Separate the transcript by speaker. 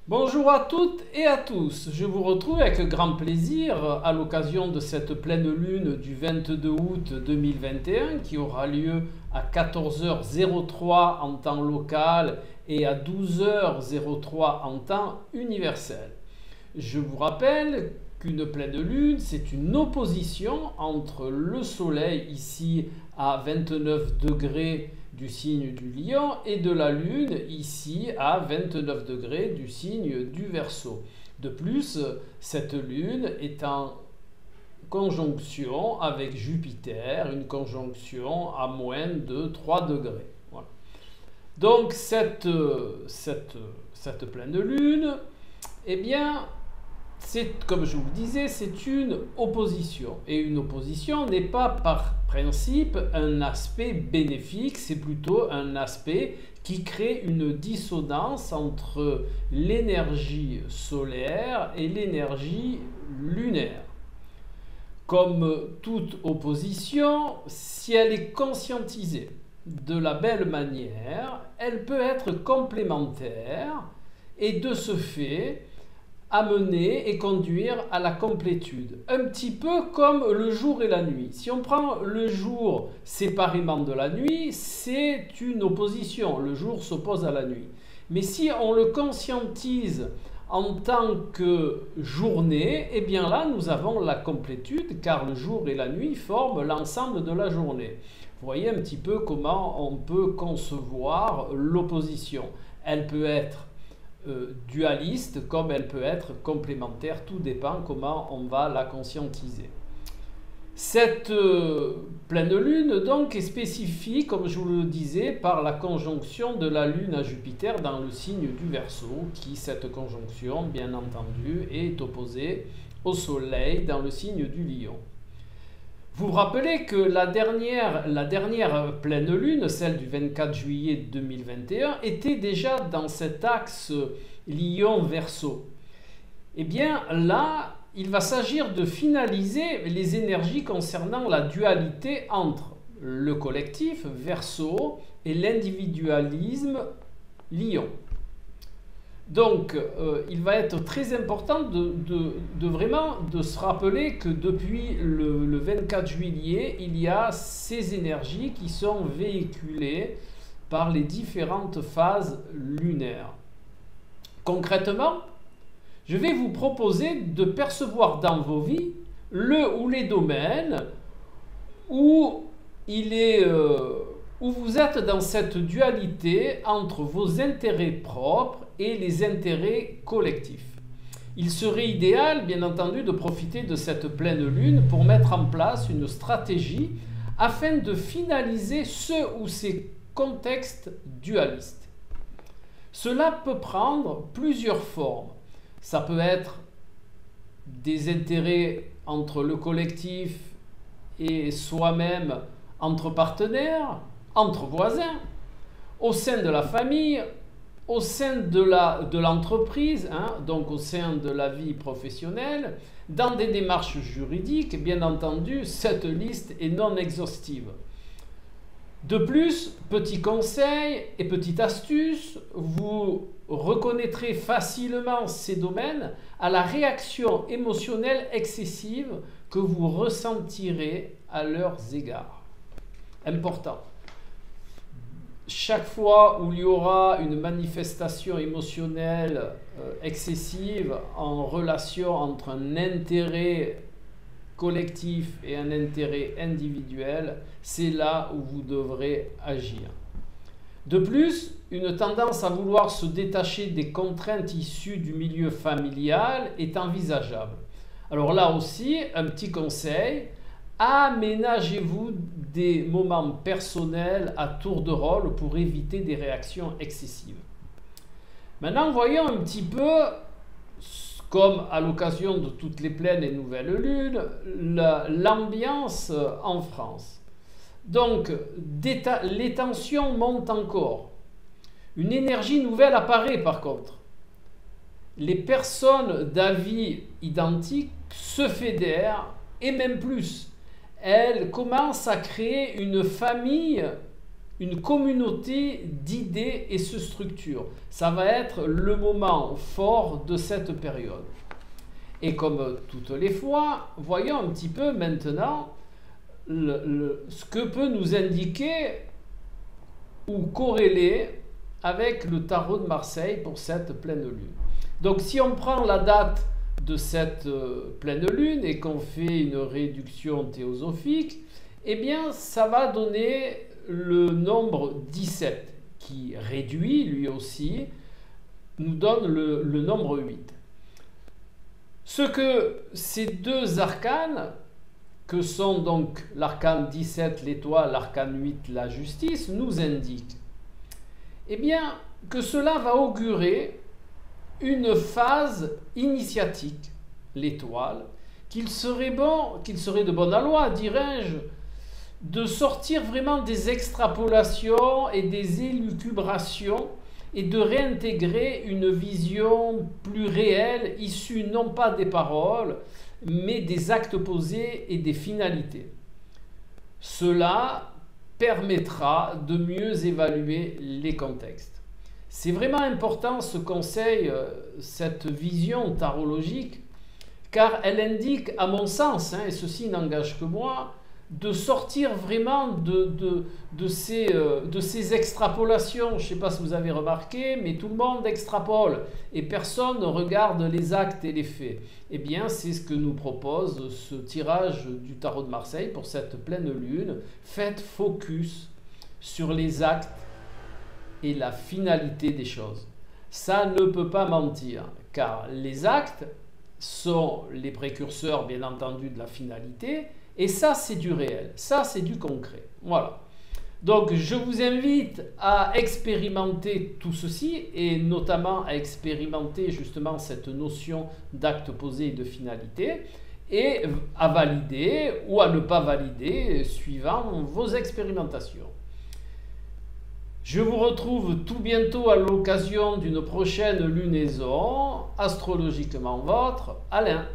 Speaker 1: Bonjour à toutes et à tous, je vous retrouve avec grand plaisir à l'occasion de cette pleine lune du 22 août 2021 qui aura lieu à 14h03 en temps local et à 12h03 en temps universel. Je vous rappelle qu'une pleine lune, c'est une opposition entre le soleil ici à 29 degrés du signe du Lion et de la Lune ici à 29 degrés du signe du Verseau. De plus, cette Lune est en conjonction avec Jupiter, une conjonction à moins de 3 degrés. Voilà. Donc cette pleine Lune, eh bien, comme je vous le disais, c'est une opposition. Et une opposition n'est pas par principe un aspect bénéfique, c'est plutôt un aspect qui crée une dissonance entre l'énergie solaire et l'énergie lunaire. Comme toute opposition, si elle est conscientisée de la belle manière, elle peut être complémentaire et de ce fait amener et conduire à la complétude. Un petit peu comme le jour et la nuit. Si on prend le jour séparément de la nuit, c'est une opposition. Le jour s'oppose à la nuit. Mais si on le conscientise en tant que journée, eh bien là, nous avons la complétude, car le jour et la nuit forment l'ensemble de la journée. Vous voyez un petit peu comment on peut concevoir l'opposition. Elle peut être dualiste comme elle peut être complémentaire, tout dépend comment on va la conscientiser. Cette pleine lune donc est spécifiée, comme je vous le disais, par la conjonction de la lune à Jupiter dans le signe du Verseau, qui cette conjonction bien entendu est opposée au soleil dans le signe du Lion. Vous vous rappelez que la dernière pleine lune, celle du 24 juillet 2021, était déjà dans cet axe Lion-Verseau. Eh bien là, il va s'agir de finaliser les énergies concernant la dualité entre le collectif Verseau et l'individualisme Lion. Donc, il va être très important vraiment de se rappeler que depuis le 24 juillet, il y a ces énergies qui sont véhiculées par les différentes phases lunaires. Concrètement, je vais vous proposer de percevoir dans vos vies le ou les domaines où où vous êtes dans cette dualité entre vos intérêts propres et les intérêts collectifs. Il serait idéal, bien entendu, de profiter de cette pleine lune pour mettre en place une stratégie afin de finaliser ce ou ces contextes dualistes. Cela peut prendre plusieurs formes. Ça peut être des intérêts entre le collectif et soi-même, entre partenaires, entre voisins, au sein de la famille, au sein de l'entreprise, donc au sein de la vie professionnelle, dans des démarches juridiques. Bien entendu, cette liste est non exhaustive. De plus, petit conseil et petite astuce, vous reconnaîtrez facilement ces domaines à la réaction émotionnelle excessive que vous ressentirez à leurs égards. Important. Chaque fois où il y aura une manifestation émotionnelle excessive en relation entre un intérêt collectif et un intérêt individuel, c'est là où vous devrez agir. De plus, une tendance à vouloir se détacher des contraintes issues du milieu familial est envisageable. Alors là aussi, un petit conseil, aménagez-vous des moments personnels à tour de rôle pour éviter des réactions excessives. Maintenant, voyons un petit peu, comme à l'occasion de toutes les pleines et nouvelles lunes, l'ambiance en France. Donc, les tensions montent encore. Une énergie nouvelle apparaît par contre. Les personnes d'avis identiques se fédèrent et même plus. Elles commencent à créer une famille une communauté d'idées et se structure. Ça va être le moment fort de cette période. Et comme toutes les fois, voyons un petit peu maintenant ce que peut nous indiquer ou corréler avec le tarot de Marseille pour cette pleine lune. Donc si on prend la date de cette pleine lune et qu'on fait une réduction théosophique, eh bien ça va donner le nombre 17 qui réduit lui aussi, nous donne le nombre 8. Ce que ces deux arcanes, que sont donc l'arcane 17, l'étoile, l'arcane 8, la justice, nous indiquent, eh bien que cela va augurer une phase initiatique, l'étoile, qu'il serait de bonne aloi, dirais-je, de sortir vraiment des extrapolations et des élucubrations et de réintégrer une vision plus réelle, issue non pas des paroles, mais des actes posés et des finalités. Cela permettra de mieux évaluer les contextes. C'est vraiment important ce conseil, cette vision tarologique, car elle indique, à mon sens, et ceci n'engage que moi, de sortir vraiment de ces extrapolations. Je ne sais pas si vous avez remarqué, mais tout le monde extrapole et personne ne regarde les actes et les faits. Eh bien, c'est ce que nous propose ce tirage du tarot de Marseille pour cette pleine lune. Faites focus sur les actes et la finalité des choses. Ça ne peut pas mentir, car les actes sont les précurseurs, bien entendu, de la finalité. Et ça, c'est du réel, ça, c'est du concret. Voilà. Donc, je vous invite à expérimenter tout ceci, et notamment à expérimenter justement cette notion d'acte posé et de finalité, et à valider ou à ne pas valider, suivant vos expérimentations. Je vous retrouve tout bientôt à l'occasion d'une prochaine lunaison, astrologiquement vôtre, Alain.